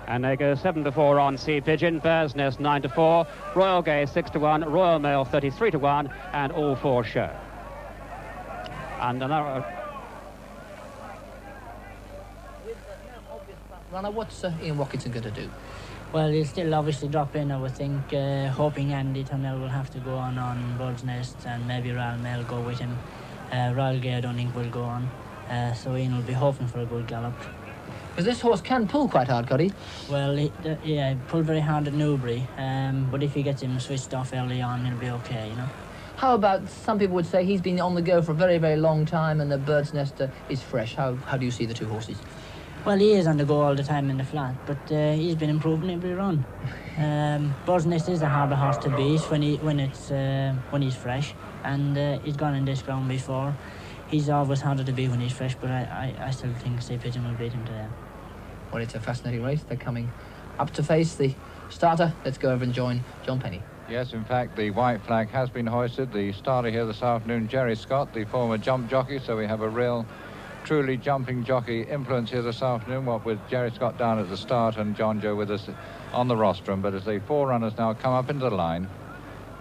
And they go 7-4 on Sea Pigeon, Bear's Nest 9-4, Royal Gay 6-1, Royal Mail 33-1, and all 4 show. And another... Runner, what's Ian Watkinson going to do? Well, he'll still obviously drop in, I would think, hoping Andy Tunnell will have to go on Bird's Nest, and maybe Royal Mail go with him. Royal Gay I don't think will go on, so Ian will be hoping for a good gallop. Because this horse can pull quite hard, Cuddy. Well, yeah, he pulled very hard at Newbury, but if he gets him switched off early on, he'll be okay, you know. How about, some people would say he's been on the go for a very, very long time and the Bird's Nest is fresh. How do you see the two horses? Well, he is on the go all the time in the flat, but he's been improving every run. Bird's Nest is a harder horse to beat when he's fresh, and he's gone in this ground before. He's always harder to beat when he's fresh, but I still think Sea Pigeon will beat him today. Well, it's a fascinating race. They're coming up to face the starter. Let's go over and join John Penny. Yes, in fact, the white flag has been hoisted. The starter here this afternoon, Jerry Scott, the former jump jockey, so we have a real, truly jumping jockey influence here this afternoon, what with Jerry Scott down at the start and John Joe with us on the rostrum. But as the 4 runners now come up into the line,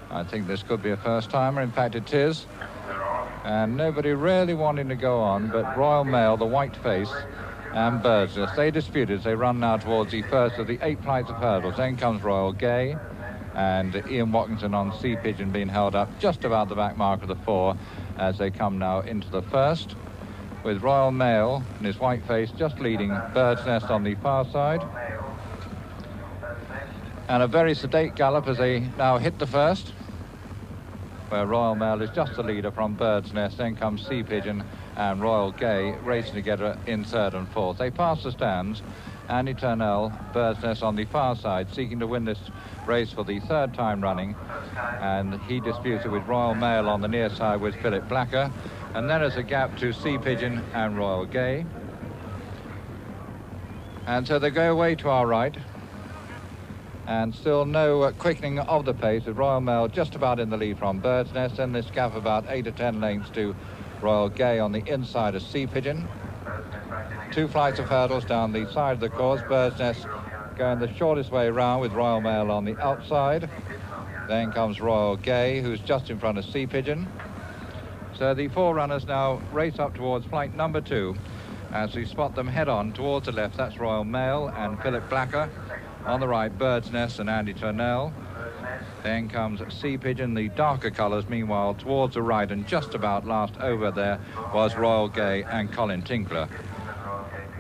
I think this could be a first-timer. In fact, it is. And nobody really wanting to go on, but Royal Mail, the white face, and Bird's Nest, they disputed. They run now towards the first of the 8 flights of hurdles. Then comes Royal Gay, and Ian Watkinson on Sea Pigeon being held up just about the back mark of the 4 as they come now into the first, with Royal Mail and his white face just leading Bird's Nest on the far side. And a very sedate gallop as they now hit the first, where Royal Mail is just the leader from Bird's Nest. Then comes Sea Pigeon and Royal Gay racing together in 3rd and 4th. They pass the stands. Andy Turnell, Bird's Nest on the far side, seeking to win this race for the 3rd time running, and he disputes it with Royal Mail on the near side with Philip Blacker. And then there's a gap to Sea Pigeon and Royal Gay. And so they go away to our right. And still no quickening of the pace, with Royal Mail just about in the lead from Bird's Nest. And this gap about 8 or 10 lengths to Royal Gay on the inside of Sea Pigeon. 2 flights of hurdles down the side of the course. Bird's Nest going the shortest way around with Royal Mail on the outside. Then comes Royal Gay, who's just in front of Sea Pigeon. So the 4 runners now race up towards flight number 2 as we spot them head on towards the left. That's Royal Mail and Philip Blacker. On the right, Bird's Nest and Andy Turnell. Then comes Sea Pigeon, the darker colours. Meanwhile, towards the right and just about last over there was Royal Gay and Colin Tinkler.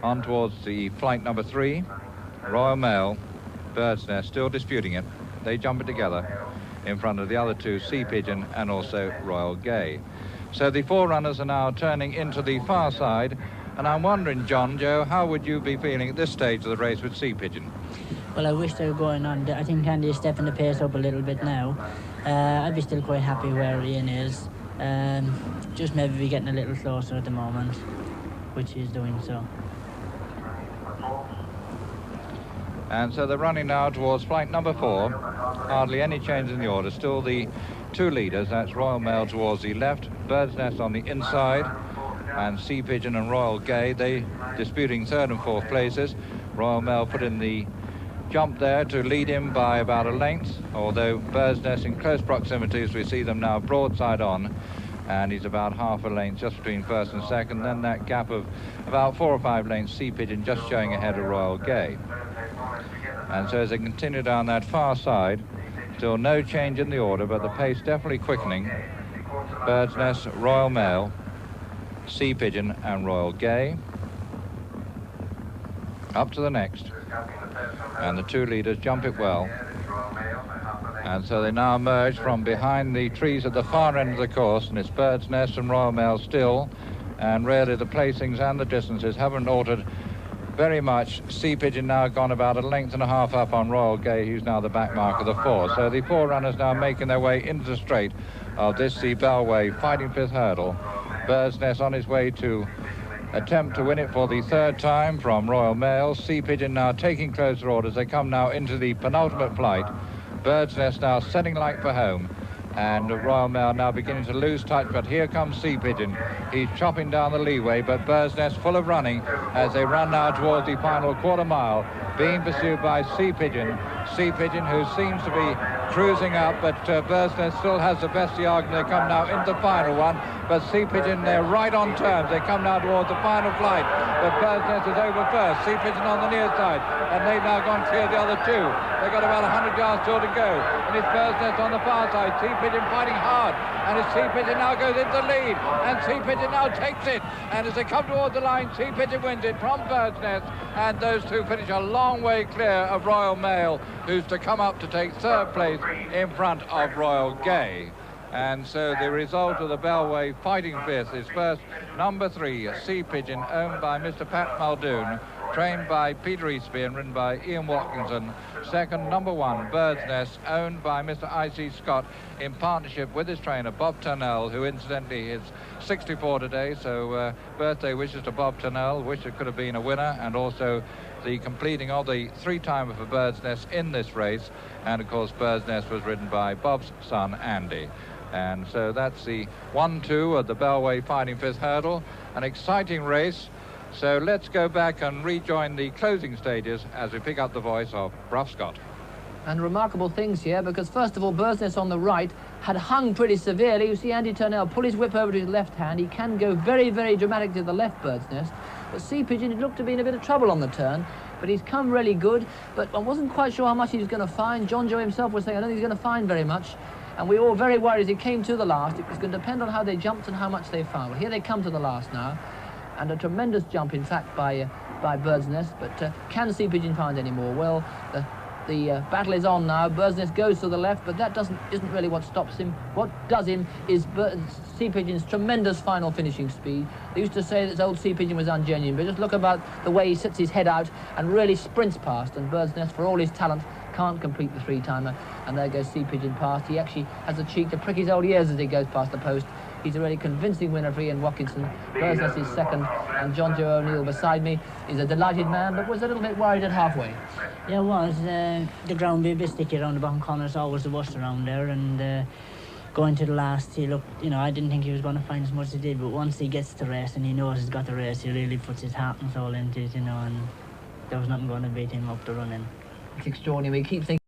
On towards the flight number 3, Royal Mail, Bird's Nest still disputing it. They jump it together in front of the other 2, Sea Pigeon and also Royal Gay. So the 4 runners are now turning into the far side. And I'm wondering, John Joe, how would you be feeling at this stage of the race with Sea Pigeon? Well, I wish they were going on. I think Andy is stepping the pace up a little bit now. I'd be still quite happy where Ian is. Just maybe be getting a little closer at the moment, which he's doing so. And so they're running now towards flight number 4. Hardly any change in the order. Still the 2 leaders. That's Royal Mail towards the left, Bird's Nest on the inside, and Sea Pigeon and Royal Gay, they disputing 3rd and 4th places. Royal Mail put in the jump there to lead him by about a length, although Bird's Nest in close proximity as we see them now broadside on, and he's about half a length just between 1st and 2nd. Then that gap of about 4 or 5 lengths, Sea Pigeon just showing ahead of Royal Gay. And so as they continue down that far side, still no change in the order, but the pace definitely quickening. Bird's Nest, Royal Mail, Sea Pigeon and Royal Gay. Up to the next. And the 2 leaders jump it well. And so they now emerge from behind the trees at the far end of the course, and it's Bird's Nest and Royal Mail still. And really the placings and the distances haven't altered very much. Sea Pigeon now gone about a length and a half up on Royal Gay, who's now the back mark of the 4. So the 4 runners now making their way into the straight of this, the Bellway fighting 5th hurdle. Bird's Nest on his way to attempt to win it for the 3rd time from Royal Mail. Sea Pigeon now taking closer orders. They come now into the penultimate flight. Bird's Nest now setting light for home. And Royal Mail now beginning to lose touch, but here comes Sea Pigeon. He's chopping down the leeway, but Bird's Nest full of running as they run now towards the final quarter mile, being pursued by Sea Pigeon. Sea Pigeon, who seems to be cruising up, but Bird's Nest still has the best argument. They come now into the final one, but Sea Pigeon, they're right on terms. They come now towards the final flight, but Bird's Nest is over first. Sea Pigeon on the near side, and they've now gone clear the other two. They've got about 100 yards still to go, and it's Bird's Nest on the far side. Sea Pigeon fighting hard, and as Sea Pigeon now goes into the lead, and Sea Pigeon now takes it, and as they come towards the line, Sea Pigeon wins it from Bird's Nest, and those two finish a long way clear of Royal Mail, who's to come up to take third place in front of Royal Gay. And so the result of the Bellway fighting fifth is first, number 3, Sea Pigeon, owned by Mr. Pat Muldoon, trained by Peter Eastby and ridden by Ian Watkinson. Second, number 1, Bird's Nest, owned by Mr. I.C. Scott in partnership with his trainer, Bob Turnell, who incidentally is 64 today, so birthday wishes to Bob Turnell, wish it could have been a winner, and also the completing of the 3-timer for Bird's Nest in this race. And of course, Bird's Nest was ridden by Bob's son, Andy. And so that's the 1-2 of the Bellway Fighting Fifth Hurdle, an exciting race. So let's go back and rejoin the closing stages as we pick up the voice of Bruff Scott. And remarkable things here, because first of all, Bird's Nest on the right had hung pretty severely. You see Andy Turnell pull his whip over to his left hand. He can go very, very dramatic to the left, Bird's Nest. But Sea Pigeon, it looked to be in a bit of trouble on the turn, but he's come really good. But I wasn't quite sure how much he was going to find. John Joe himself was saying, I don't think he's going to find very much. And we were all very worried as he came to the last. It was going to depend on how they jumped and how much they found. Well, here they come to the last now. And a tremendous jump, in fact, by Bird's Nest. But can Sea Pigeon find any more? Well, the battle is on now. Bird's Nest goes to the left, but that isn't really what stops him. What does him is Sea Pigeon's tremendous final finishing speed. They used to say that old Sea Pigeon was ungenuine, but just look about the way he sets his head out and really sprints past. And Bird's Nest, for all his talent, can't complete the 3-timer. And there goes Sea Pigeon past. He actually has the cheek to prick his old ears as he goes past the post. He's a really convincing winner for Ian Watkinson. Bird's Nest is second, and John Joe O'Neill beside me is a delighted man, but was a little bit worried at halfway. Yeah, it was. The ground be a bit sticky around the bottom corner. It's always the worst around there, and going to the last, he looked, I didn't think he was going to find as much as he did, but once he gets the race and he knows he's got the race, he really puts his heart and soul into it, and there was nothing going to beat him up the running. It's extraordinary. We keep thinking